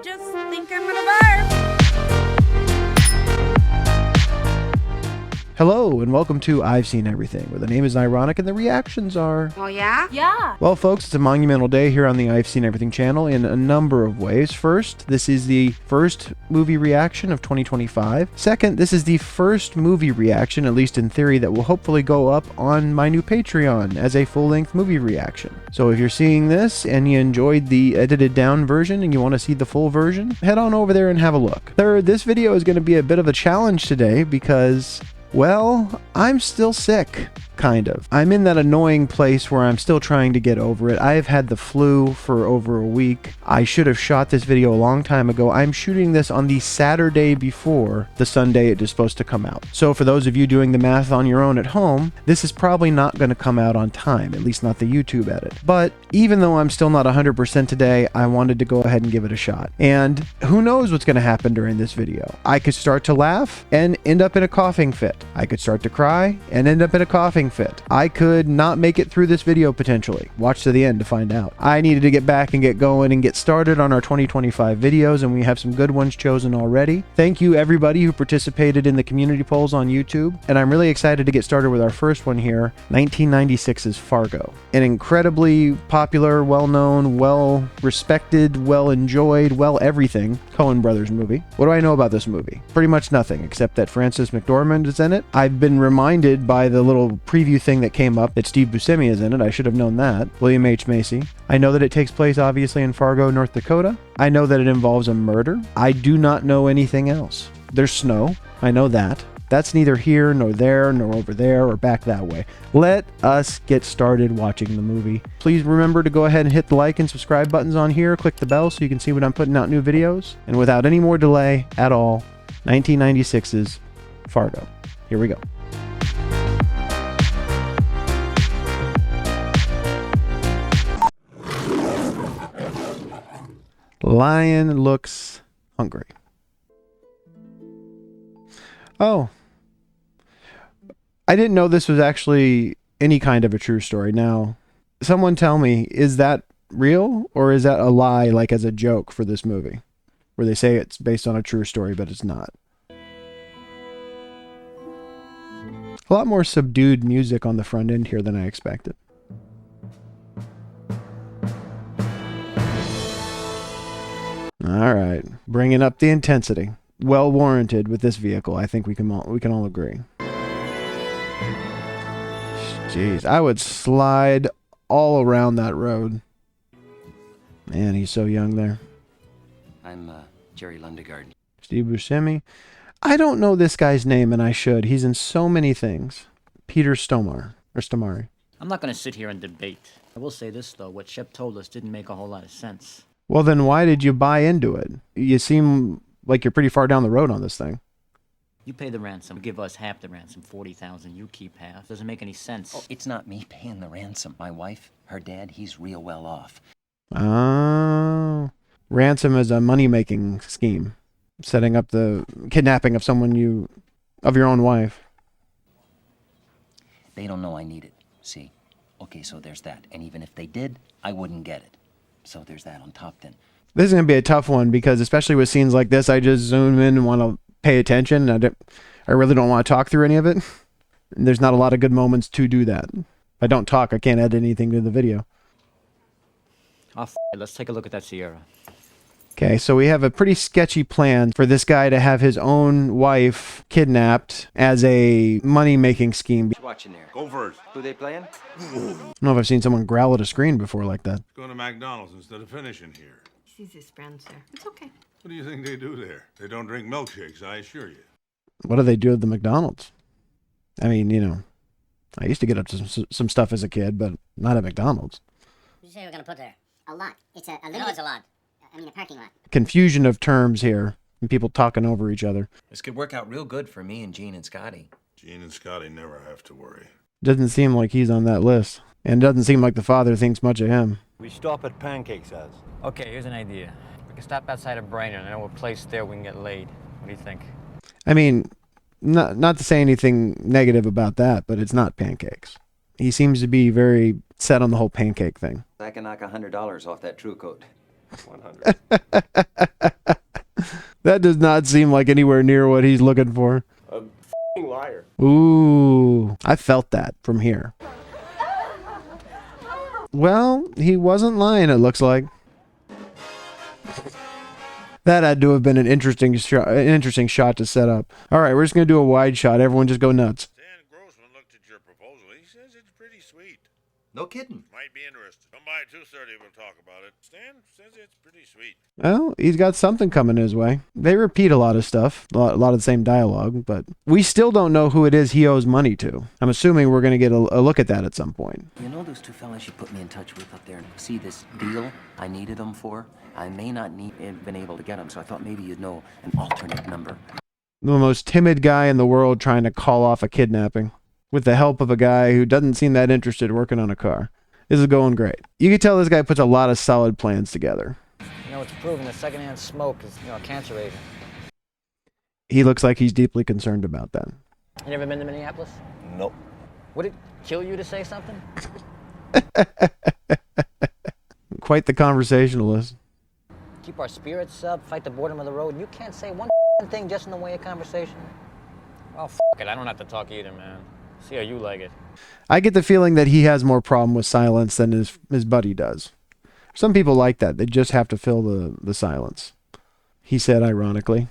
just think I'm gonna barf. Hello, and welcome to I've Seen Everything, where the name is ironic and the reactions are... Oh, yeah? Yeah. Well, folks, it's a monumental day here on the I've Seen Everything channel in a number of ways. First, this is the first movie reaction of 2025. Second, this is the first movie reaction, at least in theory, that will hopefully go up on my new Patreon as a full-length movie reaction. So if you're seeing this and you enjoyed the edited down version and you want to see the full version, head on over there and have a look. Third, this video is going to be a bit of a challenge today because... well, I'm still sick, kind of. I'm in that annoying place where I'm still trying to get over it. I have had the flu for over a week. I should have shot this video a long time ago. I'm shooting this on the Saturday before the Sunday it is supposed to come out. So for those of you doing the math on your own at home, this is probably not going to come out on time, at least not the YouTube edit. But even though I'm still not 100% today, I wanted to go ahead and give it a shot. And who knows what's going to happen during this video. I could start to laugh and end up in a coughing fit. I could start to cry and end up in a coughing fit. I could not make it through this video potentially. Watch to the end to find out. I needed to get back and get going and get started on our 2025 videos, and we have some good ones chosen already. Thank you everybody who participated in the community polls on YouTube, and I'm really excited to get started with our first one here, 1996's Fargo. An incredibly popular, well-known, well-respected, well-enjoyed, well-everything Cohen brothers movie. What do I know about this movie? Pretty much nothing, except that Frances McDormand is in it. I've been reminded by the little preview thing that came up that Steve Buscemi is in it. I should have known that. William H. Macy. I know that it takes place obviously in Fargo, North Dakota. I know that it involves a murder. I do not know anything else. There's snow. I know that. That's neither here nor there nor over there or back that way. Let us get started watching the movie. Please remember to go ahead and hit the like and subscribe buttons on here. Click the bell so you can see when I'm putting out new videos. And without any more delay at all, 1996's Fargo. Here we go. Lion looks hungry. Oh. I didn't know this was actually any kind of a true story. Now, someone tell me, is that real or is that a lie, like as a joke for this movie? Where they say it's based on a true story, but it's not. A lot more subdued music on the front end here than I expected. All right, bringing up the intensity. Well warranted with this vehicle. I think we can all agree. Jeez, I would slide all around that road. Man, he's so young there. I'm Jerry Lundegaard. Steve Buscemi. I don't know this guy's name, and I should. He's in so many things. Peter Stormare. Or Stormare. I'm not going to sit here and debate. I will say this, though. What Shep told us didn't make a whole lot of sense. Well, then why did you buy into it? You seem like you're pretty far down the road on this thing. You pay the ransom. Give us half the ransom, $40,000. You keep half. Doesn't make any sense. Oh, it's not me paying the ransom. My wife, her dad, he's real well off. Oh. Ransom is a money-making scheme. Setting up the kidnapping of someone of your own wife. They don't know I need it, see? Okay, so there's that. And even if they did, I wouldn't get it. So there's that on top then. This is going to be a tough one because especially with scenes like this, I just zoom in and want to pay attention. I really don't want to talk through any of it. There's not a lot of good moments to do that. If I don't talk, I can't add anything to the video. Oh, let's take a look at that Sierra. Okay, so we have a pretty sketchy plan for this guy to have his own wife kidnapped as a money-making scheme. Watching there. Go first. Who they playing? I don't know if I've seen someone growl at a screen before like that. Going to McDonald's instead of finishing here. Sees his friend, sir. It's okay. What do you think they do there? They don't drink milkshakes, I assure you. What do they do at the McDonald's? I mean, I used to get up to some stuff as a kid, but not at McDonald's. What did you say we're going to put there? A lot. It's a No, it's a lot. I mean, a parking lot. Confusion of terms here, and people talking over each other. This could work out real good for me and Gene and Scotty. Gene and Scotty never have to worry. Doesn't seem like he's on that list. And doesn't seem like the father thinks much of him. We stop at Pancake's house. Okay, here's an idea. We can stop outside of Brainerd. I know a place there we can get laid. What do you think? I mean, not to say anything negative about that, but it's not pancakes. He seems to be very set on the whole pancake thing. I can knock $100 off that True Coat. 100. That does not seem like anywhere near what he's looking for. A liar. Ooh, I felt that from here. Well, he wasn't lying, it looks like. That had to have been an interesting shot to set up. All right, we're just going to do a wide shot. Everyone just go nuts. Stan Grossman looked at your proposal. He says it's pretty sweet. No kidding. Might be interested. Come by 2:30, we'll talk about it. Stan says it's pretty sweet. Well, he's got something coming his way. They repeat a lot of stuff, a lot of the same dialogue, but we still don't know who it is he owes money to. I'm assuming we're going to get a look at that at some point. You know those two fellas you put me in touch with up there? See this deal I needed them for? I may not have been able to get them, so I thought maybe you'd know an alternate number. The most timid guy in the world trying to call off a kidnapping with the help of a guy who doesn't seem that interested working on a car. This is going great. You can tell this guy puts a lot of solid plans together. You know, it's proven that secondhand smoke is, a cancer agent. He looks like he's deeply concerned about that. You never been to Minneapolis? Nope. Would it kill you to say something? Quite the conversationalist. Keep our spirits up, fight the boredom of the road, and you can't say one thing just in the way of conversation? Well, it, I don't have to talk either, man. See how you like it. I get the feeling that he has more problem with silence than his buddy does. Some people like that. They just have to fill the silence. He said ironically.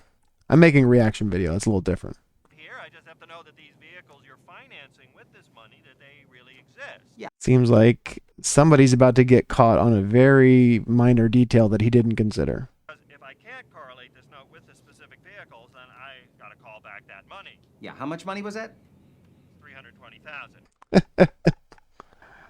I'm making a reaction video. It's a little different. Here, I just have to know that these vehicles you're financing with this money, that they really exist. Yeah. Seems like somebody's about to get caught on a very minor detail that he didn't consider. If I can't correlate this note with the specific vehicles, then I gotta call back that money. Yeah, how much money was that? $320,000.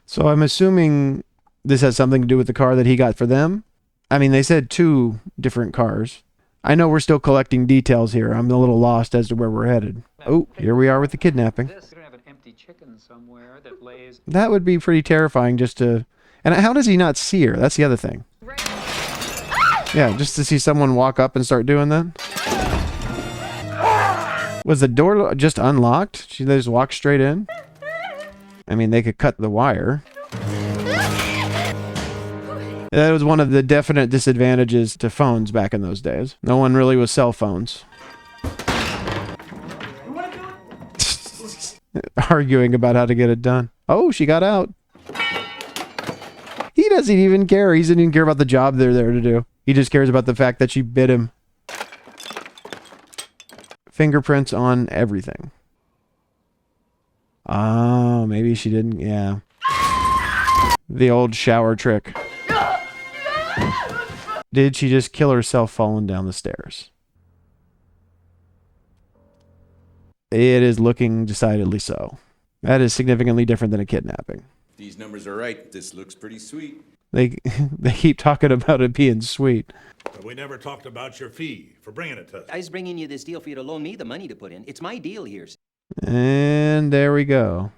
So I'm assuming this has something to do with the car that he got for them. I mean, they said 2 different cars. I know we're still collecting details here. I'm a little lost as to where we're headed. Oh, here we are with the kidnapping. Have an empty chicken somewhere that lays. That would be pretty terrifying just to... And how does he not see her? That's the other thing. Yeah, just to see someone walk up and start doing that. Was the door just unlocked? She just walked straight in? I mean, they could cut the wire. That was one of the definite disadvantages to phones back in those days. No one really was cell phones. Arguing about how to get it done. Oh, she got out. He doesn't even care. He doesn't even care about the job they're there to do. He just cares about the fact that she bit him. Fingerprints on everything. Oh, maybe she didn't. Yeah. The old shower trick. Did she just kill herself falling down the stairs? It is looking decidedly so. That is significantly different than a kidnapping. These numbers are right. This looks pretty sweet. They keep talking about it being sweet. But we never talked about your fee for bringing it to us. I was bringing you this deal for you to loan me the money to put in. It's my deal here. And there we go.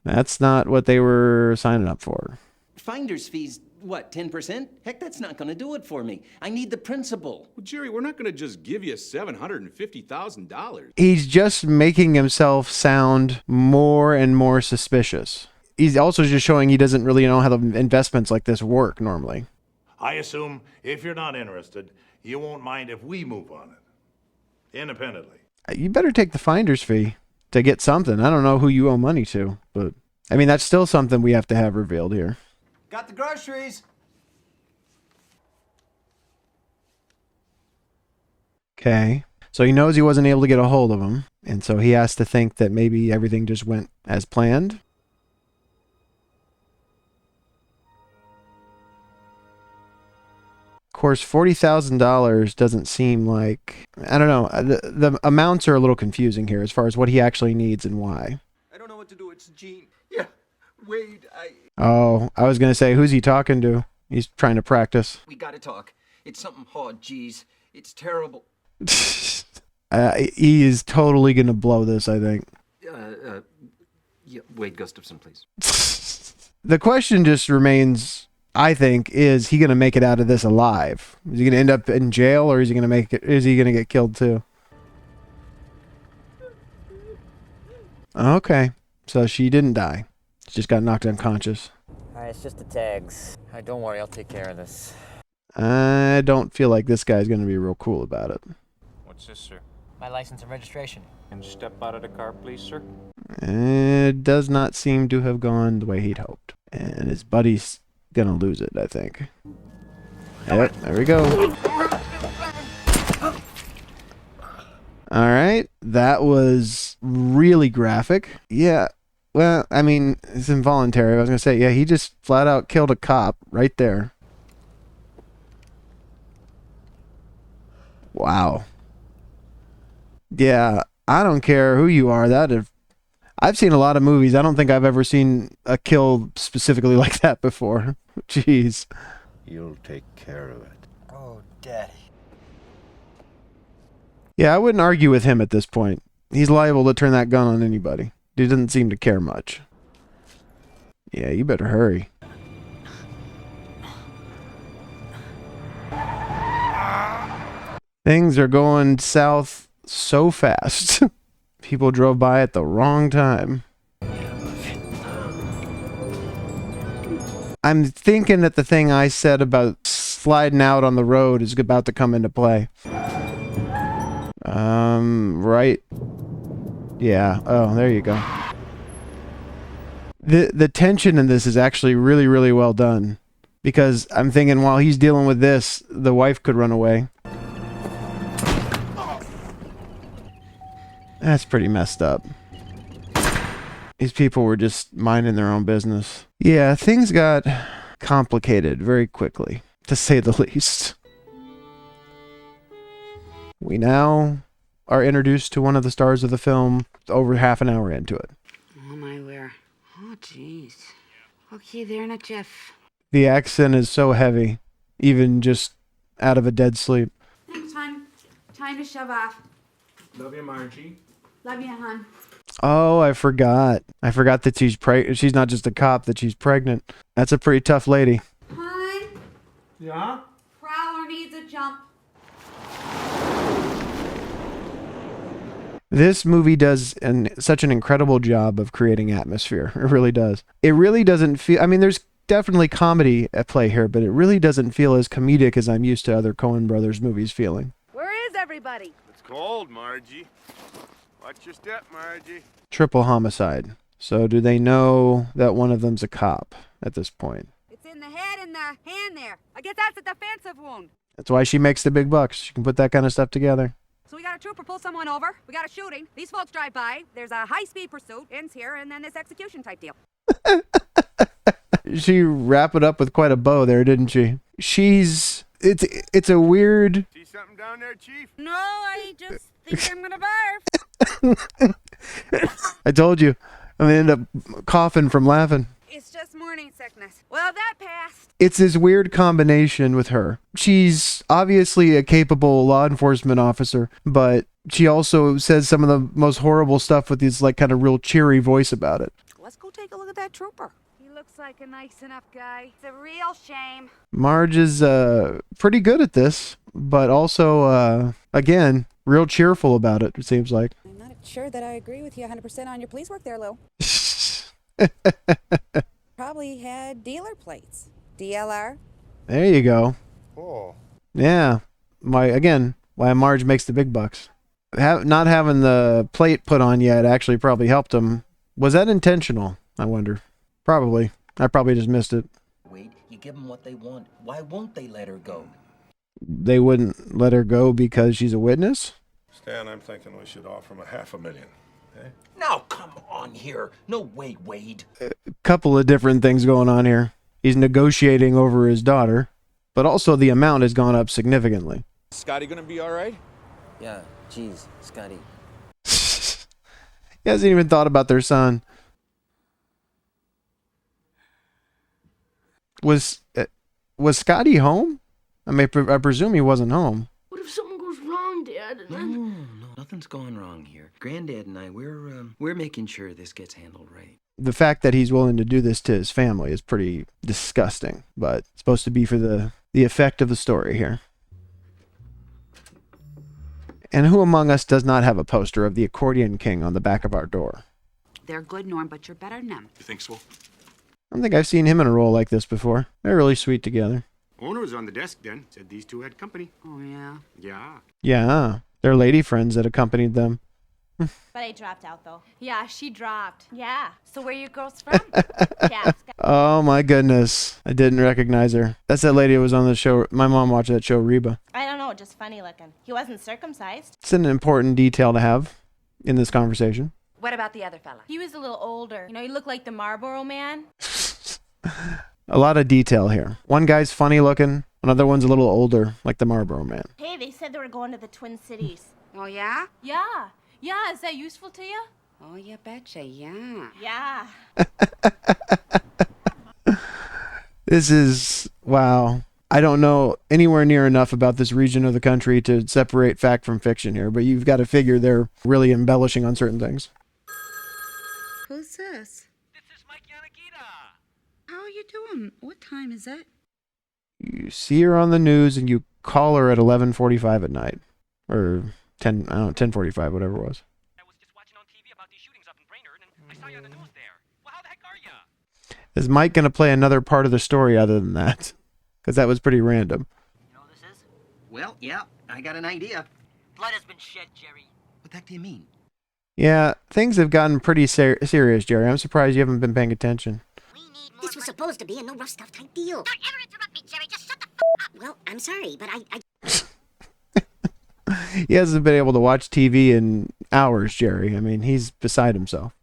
That's not what they were signing up for. Finder's fees, what, 10%? Heck, that's not going to do it for me. I need the principal. Well, Jerry, we're not going to just give you $750,000. He's just making himself sound more and more suspicious. He's also just showing he doesn't really know how the investments like this work normally. I assume if you're not interested, you won't mind if we move on it. Independently. You better take the finder's fee to get something. I don't know who you owe money to, but I mean, that's still something we have to have revealed here. Got the groceries. Okay. So he knows he wasn't able to get a hold of him, and so he has to think that maybe everything just went as planned. Of course, $40,000 doesn't seem like... I don't know. The amounts are a little confusing here as far as what he actually needs and why. I don't know what to do. It's Gene. Yeah. Wade, Oh, I was going to say, who's he talking to? He's trying to practice. We gotta talk. It's something hard, geez. It's terrible. He is totally going to blow this, I think. Yeah, Wade Gustafson, please. The question just remains, I think, is he going to make it out of this alive? Is he going to end up in jail, or is he going to make it? Is he going to get killed too? Okay, so she didn't die. She just got knocked unconscious. All right, it's just the tags. All right, don't worry, I'll take care of this. I don't feel like this guy's going to be real cool about it. What What's this, sir? My license and registration. And step out of the car, please, sir. It does not seem to have gone the way he'd hoped. And his buddy's gonna lose it, I think. Yep, there we go. Alright, that was really graphic. Yeah, well, I mean, it's involuntary. I was gonna say, yeah, he just flat out killed a cop right there. Wow. Yeah, I don't care who you are. I've seen a lot of movies. I don't think I've ever seen a kill specifically like that before. Jeez. You'll take care of it. Oh, Daddy. Yeah, I wouldn't argue with him at this point. He's liable to turn that gun on anybody. He doesn't seem to care much. Yeah, you better hurry. Things are going south so fast. People drove by at the wrong time. I'm thinking that the thing I said about sliding out on the road is about to come into play. Right. Yeah. Oh, there you go. The tension in this is actually really, really well done. Because I'm thinking while he's dealing with this, the wife could run away. That's pretty messed up. These people were just minding their own business. Yeah, things got complicated very quickly, to say the least. We now are introduced to one of the stars of the film over half an hour into it. Oh, my where? Oh, jeez. Okay, there now, Jeff. The accent is so heavy, even just out of a dead sleep. Time to shove off. Love you, Margie. Love you, hon. Oh, I forgot. I forgot that she's not just a cop, that she's pregnant. That's a pretty tough lady. Hon? Yeah? Prowler needs a jump. This movie does such an incredible job of creating atmosphere. It really does. It really doesn't feel... I mean, there's definitely comedy at play here, but it really doesn't feel as comedic as I'm used to other Cohen brothers movies feeling. Where is everybody? It's cold, Margie. Watch your step, Margie. Triple homicide. So do they know that one of them's a cop at this point? It's in the head and the hand there. I guess that's a defensive wound. That's why she makes the big bucks. She can put that kind of stuff together. So we got a trooper pull someone over. We got a shooting. These folks drive by. There's a high-speed pursuit. Ends here, and then this execution type deal. She wrapped it up with quite a bow there, didn't she? It's a weird... See something down there, Chief? No, I just think I'm gonna barf. I told you. I'm gonna end up coughing from laughing. It's just morning sickness. Well, that passed. It's this weird combination with her. She's obviously a capable law enforcement officer, but she also says some of the most horrible stuff with this like kind of real cheery voice about it. Let's go take a look at that trooper. He looks like a nice enough guy. It's a real shame. Marge is pretty good at this, but also, again, real cheerful about it, it seems like. I'm not sure that I agree with you 100% on your police work there, Lou. Probably had dealer plates. DLR. There you go. Oh. Yeah. Why Marge makes the big bucks. Not having the plate put on yet actually probably helped him. Was that intentional, I wonder? Probably. I probably just missed it. Wait, you give them what they want. Why won't they let her go? They wouldn't let her go because she's a witness? Stan, I'm thinking we should offer him $500,000. Eh? Now, come on here. No way, Wade. A couple of different things going on here. He's negotiating over his daughter, but also the amount has gone up significantly. Scotty gonna be all right? Yeah, geez, Scotty. He hasn't even thought about their son. Was Scotty home? I presume he wasn't home. What if something goes wrong, Dad? No, nothing's going wrong here. Granddad and I, we're making sure this gets handled right. The fact that he's willing to do this to his family is pretty disgusting, but it's supposed to be for the effect of the story here. And who among us does not have a poster of the Accordion King on the back of our door? They're good, Norm, but you're better than them. You think so? I don't think I've seen him in a role like this before. They're really sweet together. Owner was on the desk then. Said these two had company. Oh, yeah? Yeah. Yeah, their lady friends that accompanied them. But I dropped out, though. Yeah, she dropped. Yeah. So where you girls from? Yeah. Oh my goodness. I didn't recognize her. That's that lady who was on the show. My mom watched that show, Reba. I don't know, just funny looking. He wasn't circumcised. It's an important detail to have in this conversation. What about the other fella? He was a little older. You know, he looked like the Marlboro Man. A lot of detail here. One guy's funny looking. Another one's a little older, like the Marlboro Man. Hey, they said they were going to the Twin Cities. Oh, yeah? Yeah. Yeah, is that useful to you? Oh, you betcha, yeah. Yeah. This is, wow. I don't know anywhere near enough about this region of the country to separate fact from fiction here, but you've got to figure they're really embellishing on certain things. Who's this? This is Mike Yanagita. How are you doing? What time is it? You see her on the news and you call her at 11:45 at night. Or 10:45, whatever it was. I was just watching on TV about these shootings up in Brainerd, and I saw you on the news there. Well, how the heck are you? Is Mike going to play another part of the story other than that? Because that was pretty random. You know what this is? Well, yeah, I got an idea. Blood has been shed, Jerry. What the heck do you mean? Yeah, things have gotten pretty serious, Jerry. I'm surprised you haven't been paying attention. This was supposed to be a no rough stuff type deal. Don't ever interrupt me, Jerry. Just shut the up. Well, I'm sorry, but I He hasn't been able to watch TV in hours, Jerry. I mean, he's beside himself.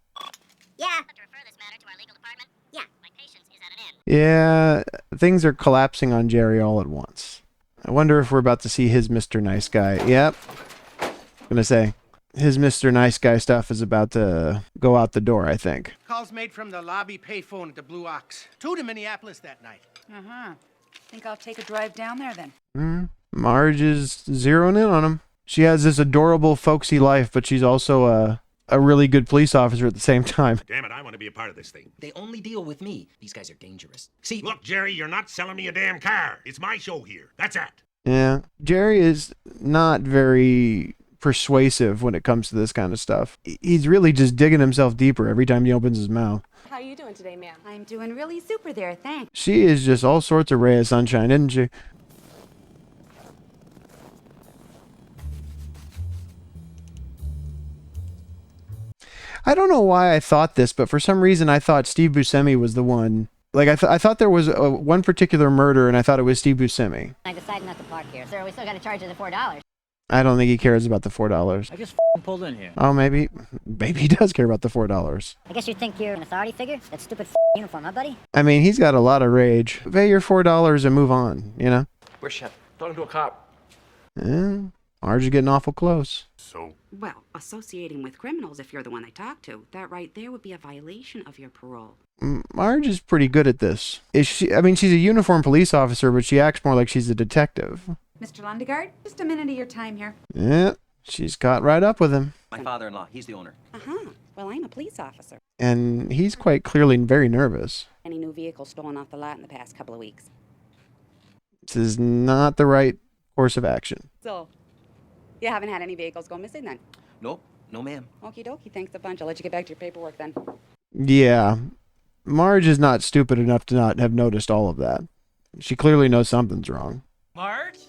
Yeah. To refer this matter to our legal department. Yeah. My patience is at an end. Yeah, things are collapsing on Jerry all at once. I wonder if we're about to see his Mr. Nice Guy. Yep. I'm going to say, his Mr. Nice Guy stuff is about to go out the door, I think. Calls made from the lobby payphone at the Blue Ox. 2 to Minneapolis that night. Uh-huh. Think I'll take a drive down there then. Marge is zeroing in on him. She has this adorable, folksy life, but she's also a really good police officer at the same time. Damn it, I want to be a part of this thing. They only deal with me. These guys are dangerous. See, Look, Jerry, you're not selling me a damn car. It's my show here. That's it. Yeah, Jerry is not very persuasive when it comes to this kind of stuff. He's really just digging himself deeper every time he opens his mouth. How are you doing today, ma'am? I'm doing really super there, thanks. She is just all sorts of ray of sunshine, isn't she? I don't know why I thought this, but for some reason I thought Steve Buscemi was the one. Like, I thought there was one particular murder, and I thought it was Steve Buscemi. I decided not to park here. Sir, we still got to charge you the $4. I don't think he cares about the $4. I just pulled in here. Oh, maybe he does care about the $4. I guess you think you're an authority figure? That stupid uniform, huh, buddy? I mean, he's got a lot of rage. Pay your $4 and move on, you know? Where's Shep? Talking to a cop. Marge is getting awful close. So? Well, associating with criminals, if you're the one they talk to, that right there would be a violation of your parole. Marge is pretty good at this. I mean, she's a uniformed police officer, but she acts more like she's a detective. Mr. Lundegaard, just a minute of your time here. Yeah, she's caught right up with him. my father-in-law, he's the owner. Uh-huh. Well, I'm a police officer. And he's quite clearly very nervous. Any new vehicle stolen off the lot in the past couple of weeks? This is not the right course of action. So, you haven't had any vehicles go missing then? Nope, no ma'am. Okie dokie, thanks a bunch. I'll let you get back to your paperwork then. Yeah, Marge is not stupid enough to not have noticed all of that. She clearly knows something's wrong. Marge?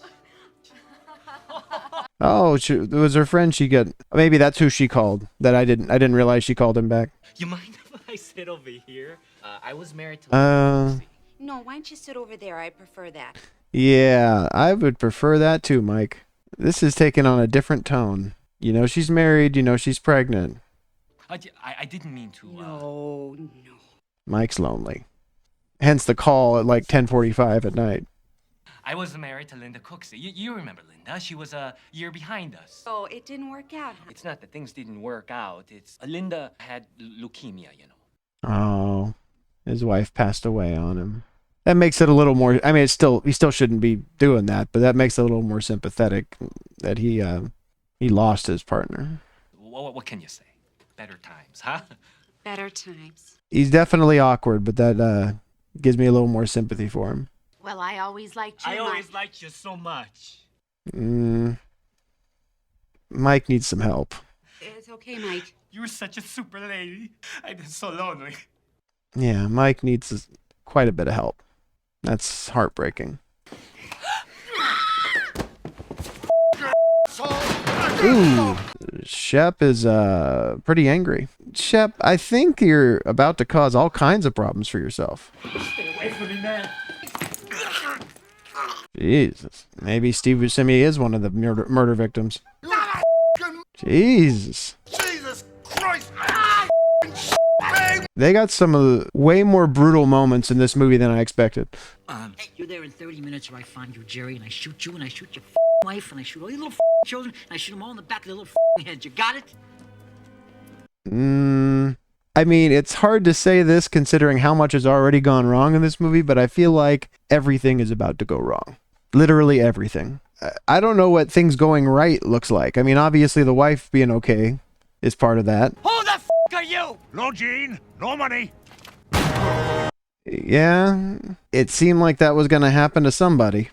Oh, it was her friend she got. Maybe that's who she called. That I didn't realize she called him back. You mind if I sit over here? I was married to No, why don't you sit over there? I prefer that. Yeah, I would prefer that too, Mike. This is taking on a different tone. You know she's married, you know she's pregnant. I didn't mean to. No. Mike's lonely. Hence the call at like 10:45 at night. I was married to Linda Cooksey. You remember Linda? She was a year behind us. Oh, it didn't work out. It's not that things didn't work out. It's Linda had leukemia, you know. Oh, his wife passed away on him. That makes it a little more. I mean, he still shouldn't be doing that, but that makes it a little more sympathetic that he lost his partner. What can you say? Better times, huh? Better times. He's definitely awkward, but that gives me a little more sympathy for him. Well, I always liked you. I always liked you so much. Mike needs some help. It's okay, Mike. You were such a super lady. I've been so lonely. Yeah, Mike needs quite a bit of help. That's heartbreaking. Ooh, Shep is pretty angry. Shep, I think you're about to cause all kinds of problems for yourself. Stay away from me, man. Jesus. Maybe Steve Buscemi is one of the murder victims. Jesus. Jesus Christ! They got some of the way more brutal moments in this movie than I expected. You're there in 30 minutes or I find you, Jerry, and I shoot you, and I shoot your wife, and I shoot all your little children, and I shoot them all in the back of their little heads. You got it? I mean, it's hard to say this considering how much has already gone wrong in this movie, but I feel like everything is about to go wrong. Literally everything. I don't know what things going right looks like. I mean, obviously the wife being okay is part of that. Who the are you? No Gene, no money. Yeah, it seemed like that was going to happen to somebody.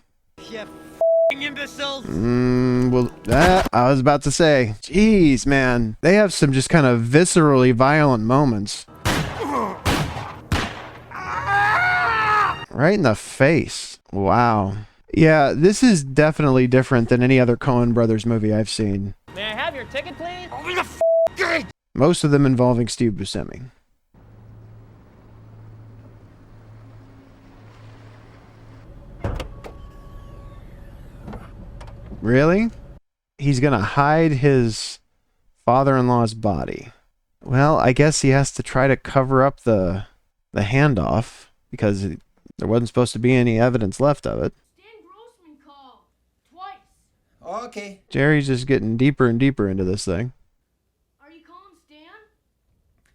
You imbeciles. Well, I was about to say, jeez, man, they have some just kind of viscerally violent moments. Right in the face. Wow. Yeah, this is definitely different than any other Cohen Brothers movie I've seen. May I have your ticket, please? Open the gate! Most of them involving Steve Buscemi. Really? He's gonna hide his father-in-law's body. Well, I guess he has to try to cover up the handoff because there wasn't supposed to be any evidence left of it. Okay. Jerry's just getting deeper and deeper into this thing.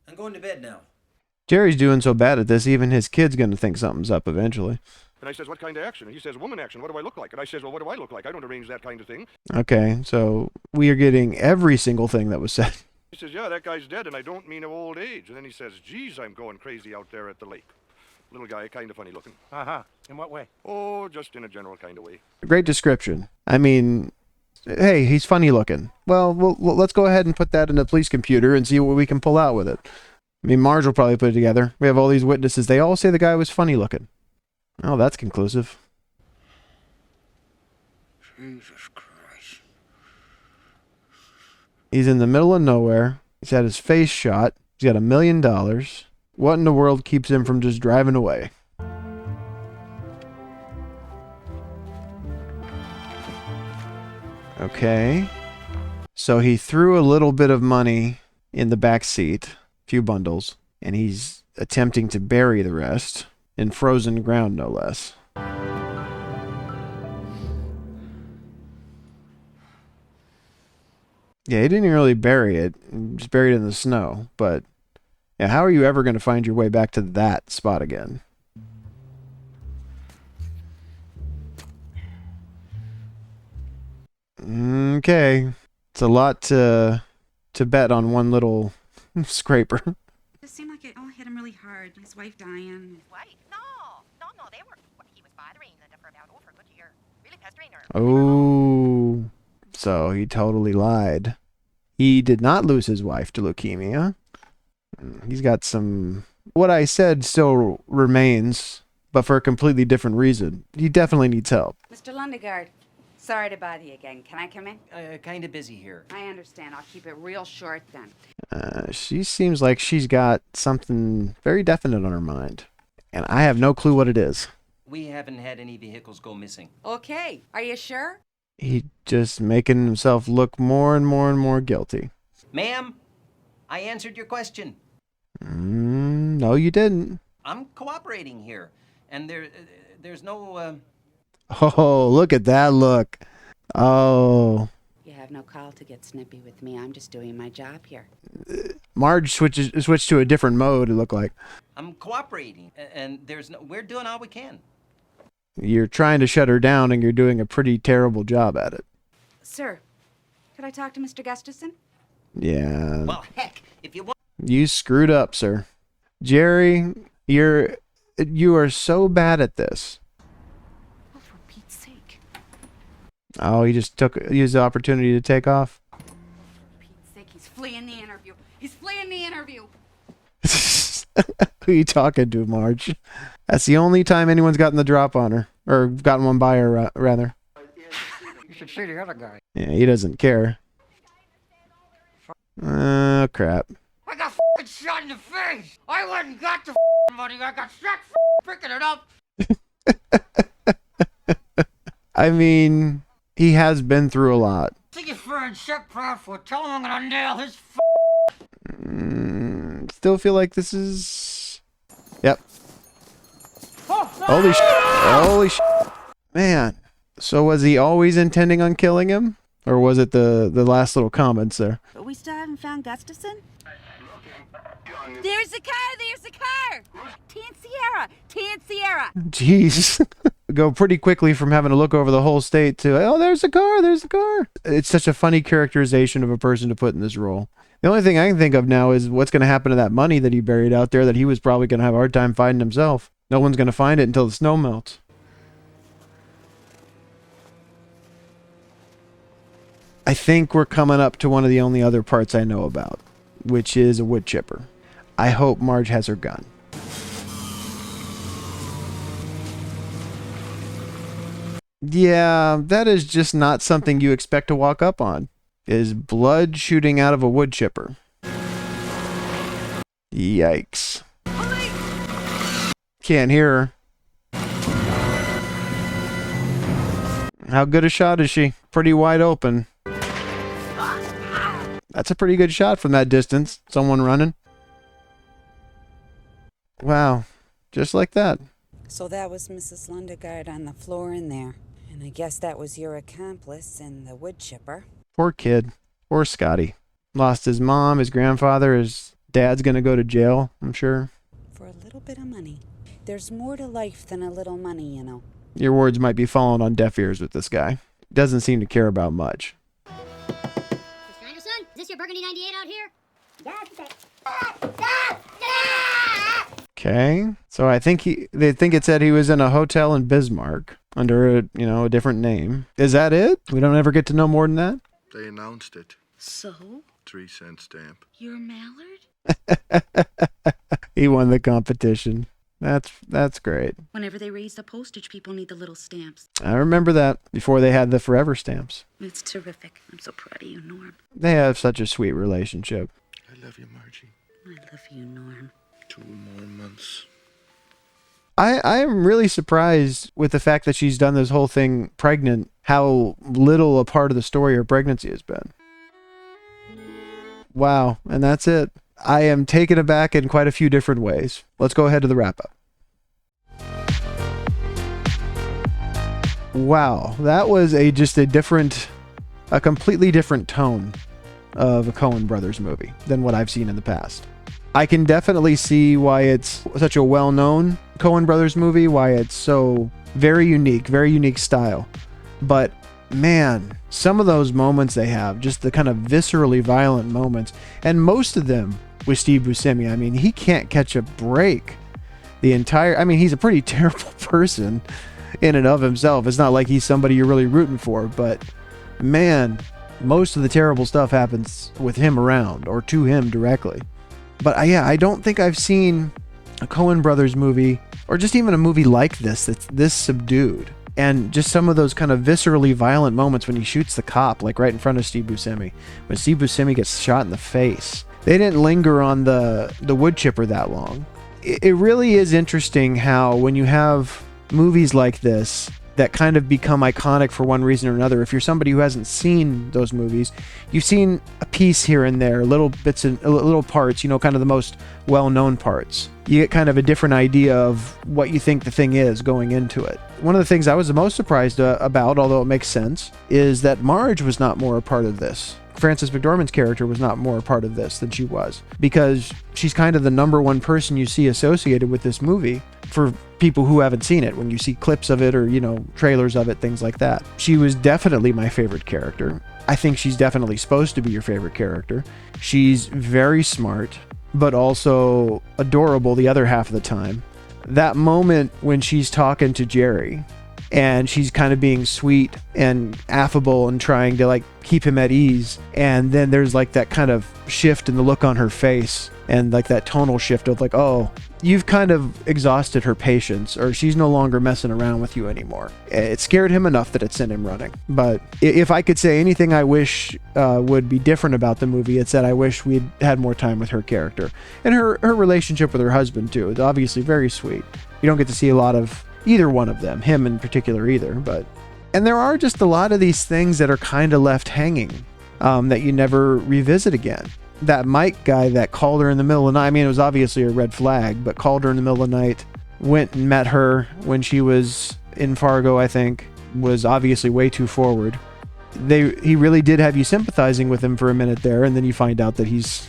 I'm going to bed now. Jerry's doing so bad at this, even his kid's gonna think something's up eventually. And I says, what kind of action? And he says, woman action. What do I look like? And I says, well, what do I look like? I don't arrange that kind of thing. Okay, so we are getting every single thing that was said. He says, yeah, that guy's dead, and I don't mean of old age. And then he says, geez, I'm going crazy out there at the lake. Little guy, kind of funny looking. Uh-huh. In what way? Oh, just in a general kind of way. Great description. I mean, hey, he's funny looking. Well, let's go ahead and put that in the police computer and see what we can pull out with it. I mean, Marge will probably put it together. We have all these witnesses. They all say the guy was funny looking. Oh, that's conclusive. Jesus Christ. He's in the middle of nowhere. He's had his face shot. He's got $1 million. What in the world keeps him from just driving away? Okay. So he threw a little bit of money in the back seat, a few bundles, and he's attempting to bury the rest in frozen ground, no less. Yeah, he didn't really bury it, just buried it in the snow, but yeah, how are you ever going to find your way back to that spot again? Okay. It's a lot to bet on one little scraper. It seemed like it all hit him really hard. His wife dying. His wife? No, they were. He was bothering Linda for about a good year. Really pestering her. Oh, so he totally lied. He did not lose his wife to leukemia. He's got some... What I said still remains, but for a completely different reason. He definitely needs help. Mr. Lundegaard, sorry to bother you again. Can I come in? Kind of busy here. I understand. I'll keep it real short then. She seems like she's got something very definite on her mind. And I have no clue what it is. We haven't had any vehicles go missing. Okay. Are you sure? He just making himself look more and more and more guilty. Ma'am, I answered your question. No, you didn't. I'm cooperating here, and there's no... Oh, look at that look. Oh. You have no call to get snippy with me. I'm just doing my job here. Marge switched to a different mode, it looked like. I'm cooperating, and we're doing all we can. You're trying to shut her down, and you're doing a pretty terrible job at it. Sir, could I talk to Mr. Gustafson? Yeah. Well, heck, if you want... You screwed up, sir. Jerry, you are so bad at this. Oh, for Pete's sake. Oh, he just used the opportunity to take off? For Pete's sake, he's fleeing the interview. He's fleeing the interview. Who are you talking to, Marge? That's the only time anyone's gotten the drop on her. Or gotten one by her, rather. You should see the other guy. Yeah, he doesn't care. Oh, crap. I got f***ing shot in the face. I went and got the money. I got shot picking it up. I mean, he has been through a lot. See your friend Shep Proudfoot. Tell him I'm gonna nail his Still feel like this is... Yep. Holy shit. Holy shit. Man. So was he always intending on killing him? Or was it the last little comments there? But we still haven't found Gustafson? There's a car! There's a car! Tan Sierra! Jeez. Go pretty quickly from having to look over the whole state to, oh, there's a car, there's a car. It's such a funny characterization of a person to put in this role. The only thing I can think of now is what's going to happen to that money that he buried out there that he was probably going to have a hard time finding himself. No one's going to find it until the snow melts. I think we're coming up to one of the only other parts I know about, which is a wood chipper. I hope Marge has her gun. Yeah, that is just not something you expect to walk up on, is blood shooting out of a wood chipper. Yikes. Can't hear her. How good a shot is she? Pretty wide open. That's a pretty good shot from that distance. Someone running. Wow. Just like that. So that was Mrs. Lundegaard on the floor in there. And I guess that was your accomplice in the wood chipper. Poor kid. Poor Scotty. Lost his mom, his grandfather, his dad's gonna go to jail, I'm sure. For a little bit of money. There's more to life than a little money, you know. Your words might be falling on deaf ears with this guy. Doesn't seem to care about much. Mr. Anderson, is this your Burgundy 98 out here? Okay. So I think they think it said he was in a hotel in Bismarck under a different name. Is that it? We don't ever get to know more than that? They announced it. So? 3-cent stamp. You're Mallard? He won the competition. That's great. Whenever they raise the postage, people need the little stamps. I remember that before they had the forever stamps. It's terrific. I'm so proud of you, Norm. They have such a sweet relationship. I love you, Margie. I love you, Norm. 2 more months. I am really surprised with the fact that she's done this whole thing pregnant, how little a part of the story her pregnancy has been. Wow, and that's it. I am taken aback in quite a few different ways. Let's go ahead to the wrap-up. Wow, that was a completely different tone of a Coen Brothers movie than what I've seen in the past. I can definitely see why it's such a well-known Coen Brothers movie, why it's so very unique style. But man, some of those moments they have, just the kind of viscerally violent moments, and most of them with Steve Buscemi, I mean, he can't catch a break. He's a pretty terrible person in and of himself. It's not like he's somebody you're really rooting for, but man, most of the terrible stuff happens with him around or to him directly. But I don't think I've seen a Coen Brothers movie, or just even a movie like this, that's this subdued. And just some of those kind of viscerally violent moments when he shoots the cop, like right in front of Steve Buscemi. When Steve Buscemi gets shot in the face. They didn't linger on the wood chipper that long. It really is interesting how when you have movies like this that kind of become iconic for one reason or another, if you're somebody who hasn't seen those movies, you've seen a piece here and there, little bits and little parts, kind of the most well-known parts. You get kind of a different idea of what you think the thing is going into it. One of the things I was the most surprised about, although it makes sense, is that Marge was not more a part of this. Frances McDormand's character was not more a part of this than she was, because she's kind of the number one person you see associated with this movie for people who haven't seen it, when you see clips of it or, trailers of it, things like that. She was definitely my favorite character. I think she's definitely supposed to be your favorite character. She's very smart, but also adorable the other half of the time. That moment when she's talking to Jerry and she's kind of being sweet and affable and trying to keep him at ease, and then there's that kind of shift in the look on her face And like that tonal shift of like, oh, you've kind of exhausted her patience, or she's no longer messing around with you anymore. It scared him enough that it sent him running. But if I could say anything I wish would be different about the movie, it's that I wish we'd had more time with her character. And her relationship with her husband, too. It's obviously very sweet. You don't get to see a lot of either one of them, him in particular either. And there are just a lot of these things that are kind of left hanging that you never revisit again. That Mike guy that called her in the middle of the night, I mean, it was obviously a red flag, but called her in the middle of the night, went and met her when she was in Fargo, I think, was obviously way too forward. He really did have you sympathizing with him for a minute there, and then you find out that he's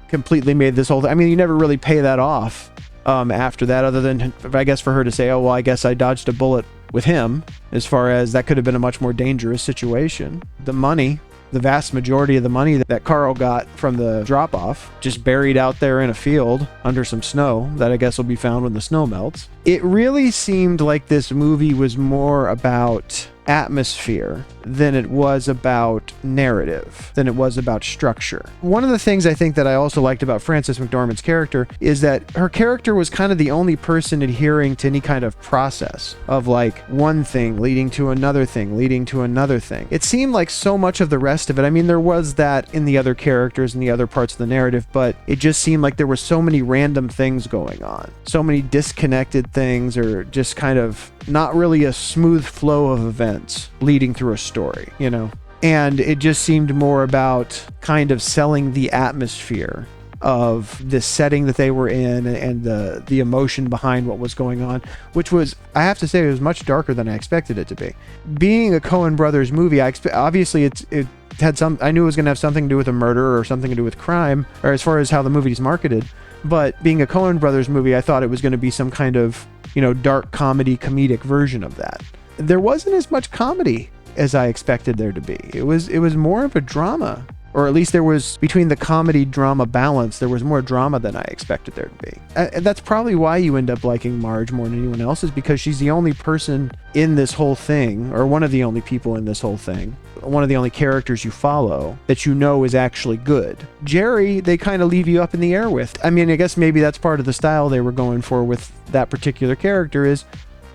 completely made this whole thing. I mean, you never really pay that off after that, other than, I guess, for her to say, oh, well, I guess I dodged a bullet with him, as far as that could have been a much more dangerous situation. The money, the vast majority of the money that Carroll got from the drop-off, just buried out there in a field under some snow that I guess will be found when the snow melts. It really seemed like this movie was more about atmosphere than it was about narrative, than it was about structure. One of the things I think that I also liked about Frances McDormand's character is that her character was kind of the only person adhering to any kind of process of like one thing leading to another thing, leading to another thing. It seemed like so much of the rest of it, I mean, there was that in the other characters and the other parts of the narrative, but it just seemed like there were so many random things going on, so many disconnected things, or just kind of not really a smooth flow of events leading through a story, you know? And it just seemed more about kind of selling the atmosphere of the setting that they were in and the emotion behind what was going on, which was, I have to say, it was much darker than I expected it to be. Being a Cohen brothers movie, obviously it had I knew it was going to have something to do with a murder or something to do with crime, or as far as how the movie's marketed. But being a Cohen brothers movie, I thought it was going to be some kind of, you know, dark comedy, comedic version of that. There wasn't as much comedy as I expected there to be. It was more of a drama, or at least there was, between the comedy drama balance, there was more drama than I expected there to be. And that's probably why you end up liking Marge more than anyone else, is because she's the only person in this whole thing, or one of the only people in this whole thing, one of the only characters you follow that you know is actually good. Jerry, they kind of leave you up in the air with. I mean, I guess maybe that's part of the style they were going for with that particular character, is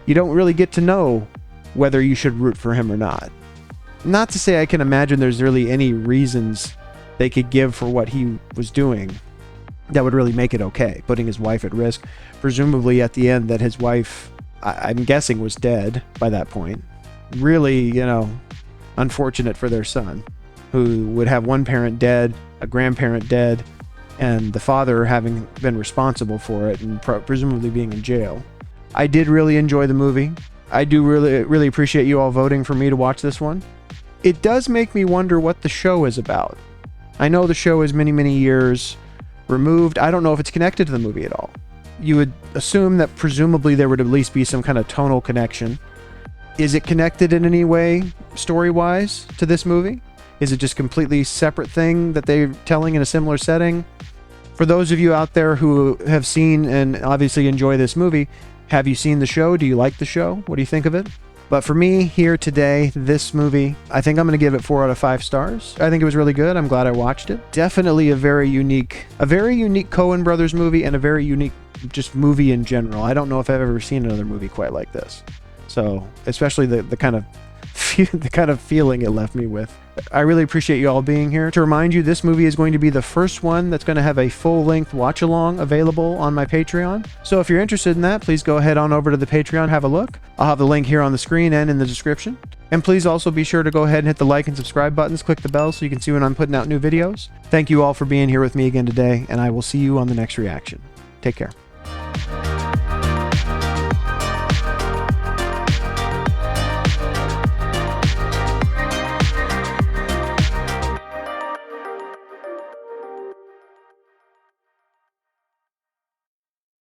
you don't really get to know whether you should root for him or not. Not to say I can imagine there's really any reasons they could give for what he was doing that would really make it okay, putting his wife at risk. Presumably at the end that his wife, I'm guessing, was dead by that point. Really, you know, unfortunate for their son, who would have one parent dead, a grandparent dead, and the father having been responsible for it and presumably being in jail. I did really enjoy the movie. I do really appreciate you all voting for me to watch this one. It does make me wonder what the show is about. I know the show is many, many years removed. I don't know if it's connected to the movie at all. You would assume that presumably there would at least be some kind of tonal connection. Is it connected in any way, story-wise, to this movie? Is it just completely separate thing that they're telling in a similar setting? For those of you out there who have seen and obviously enjoy this movie, have you seen the show? Do you like the show? What do you think of it? But for me, here today, this movie, I think I'm going to give it 4 out of 5 stars. I think it was really good. I'm glad I watched it. Definitely a very unique Cohen brothers movie, and a very unique just movie in general. I don't know if I've ever seen another movie quite like this. So, especially the kind of feeling it left me with. I really appreciate you all being here. To remind you, this movie is going to be the first one that's going to have a full-length watch-along available on my Patreon. So if you're interested in that, please go ahead on over to the Patreon, have a look. I'll have the link here on the screen and in the description. And please also be sure to go ahead and hit the like and subscribe buttons, click the bell so you can see when I'm putting out new videos. Thank you all for being here with me again today, and I will see you on the next reaction. Take care.